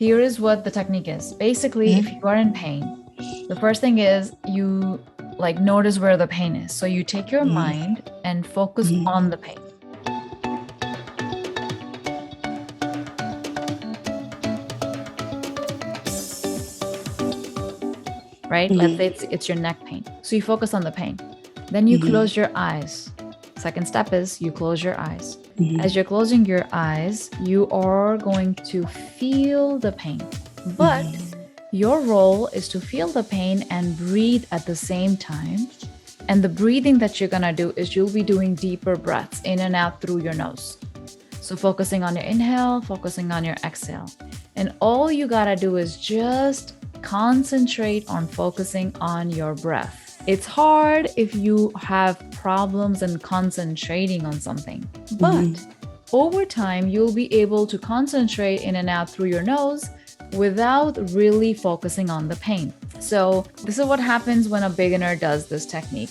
Here is what the technique is. Basically, if you are in pain, the first thing is you like notice where the pain is. So you take your mind and focus on the pain. Right? Let's say it's your neck pain. So you focus on the pain. Then you close your eyes. Second step is you close your eyes. As you're closing your eyes, you are going to feel the pain. But your role is to feel the pain and breathe at the same time. And the breathing that you're going to do is you'll be doing deeper breaths in and out through your nose. So focusing on your inhale, focusing on your exhale. And all you got to do is just concentrate on focusing on your breath. It's hard if you have problems in concentrating on something, but over time, you'll be able to concentrate in and out through your nose without really focusing on the pain. So this is what happens when a beginner does this technique.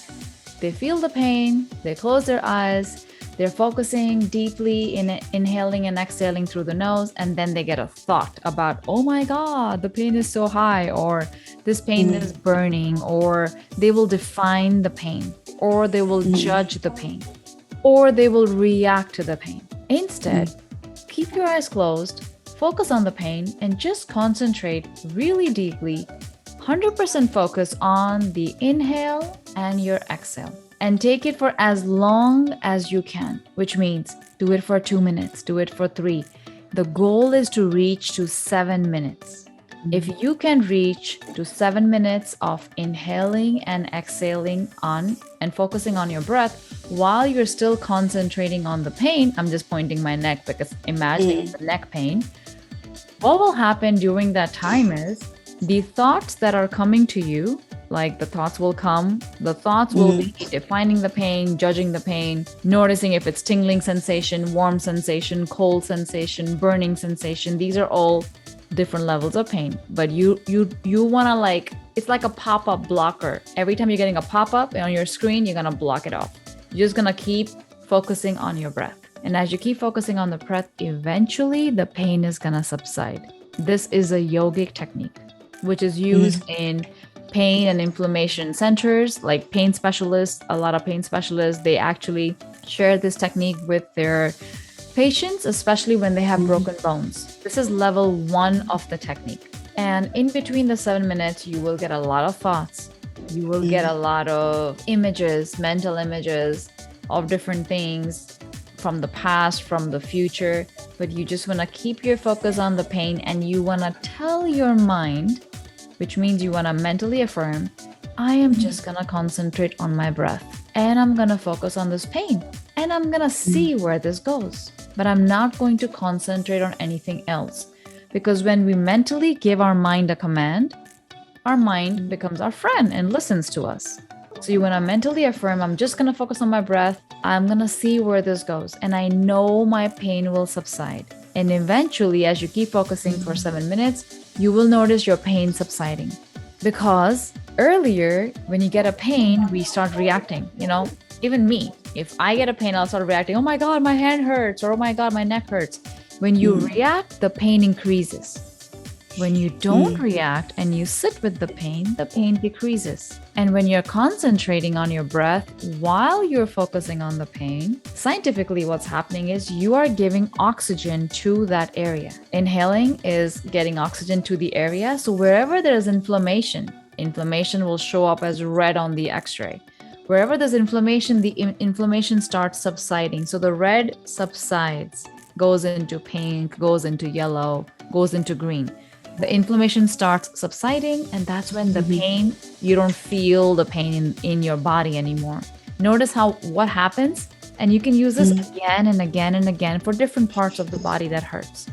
They feel the pain, they close their eyes, they're focusing deeply in inhaling and exhaling through the nose, and then they get a thought about, oh my God, the pain is so high, or this pain is burning, or they will define the pain, or they will judge the pain, or they will react to the pain. Instead, keep your eyes closed, focus on the pain, and just concentrate really deeply, 100% focus on the inhale and your exhale. And take it for as long as you can, which means do it for 2 minutes, do it for 3. The goal is to reach to 7 minutes. If you can reach to 7 minutes of inhaling and exhaling on and focusing on your breath while you're still concentrating on the pain, I'm just pointing my neck because imagining it's a neck pain. What will happen during that time is the thoughts that are coming to you, like the thoughts will come, the thoughts will be defining the pain, judging the pain, noticing if it's tingling sensation, warm sensation, cold sensation, burning sensation. These are all different levels of pain. But you want to like, it's like a pop-up blocker. Every time you're getting a pop-up on your screen, you're going to block it off. You're just going to keep focusing on your breath. And as you keep focusing on the breath, eventually the pain is going to subside. This is a yogic technique, which is used in pain and inflammation centers, like pain specialists. A lot of pain specialists, they actually share this technique with their patients, especially when they have broken bones. This is level 1 of the technique. And in between the 7 minutes, you will get a lot of thoughts. You will get a lot of images, mental images of different things from the past, from the future. But you just want to keep your focus on the pain, and you want to tell your mind, which means you want to mentally affirm, I am just going to concentrate on my breath, and I'm going to focus on this pain, and I'm going to see where this goes. But I'm not going to concentrate on anything else, because when we mentally give our mind a command, our mind becomes our friend and listens to us. So you want to mentally affirm, I'm just going to focus on my breath. I'm going to see where this goes, and I know my pain will subside. And eventually, as you keep focusing for 7 minutes, you will notice your pain subsiding. Because earlier, when you get a pain, we start reacting. Even me, if I get a pain, I'll start reacting. Oh my God, my hand hurts, or oh my God, my neck hurts. When you react, the pain increases. When you don't react and you sit with the pain decreases. And when you're concentrating on your breath while you're focusing on the pain, scientifically what's happening is you are giving oxygen to that area. Inhaling is getting oxygen to the area. So wherever there's inflammation will show up as red on the x-ray. Wherever there's inflammation, the inflammation starts subsiding. So the red subsides, goes into pink, goes into yellow, goes into green. The inflammation starts subsiding, and that's when the pain, you don't feel the pain in your body anymore. Notice what happens, and you can use this again and again and again for different parts of the body that hurts.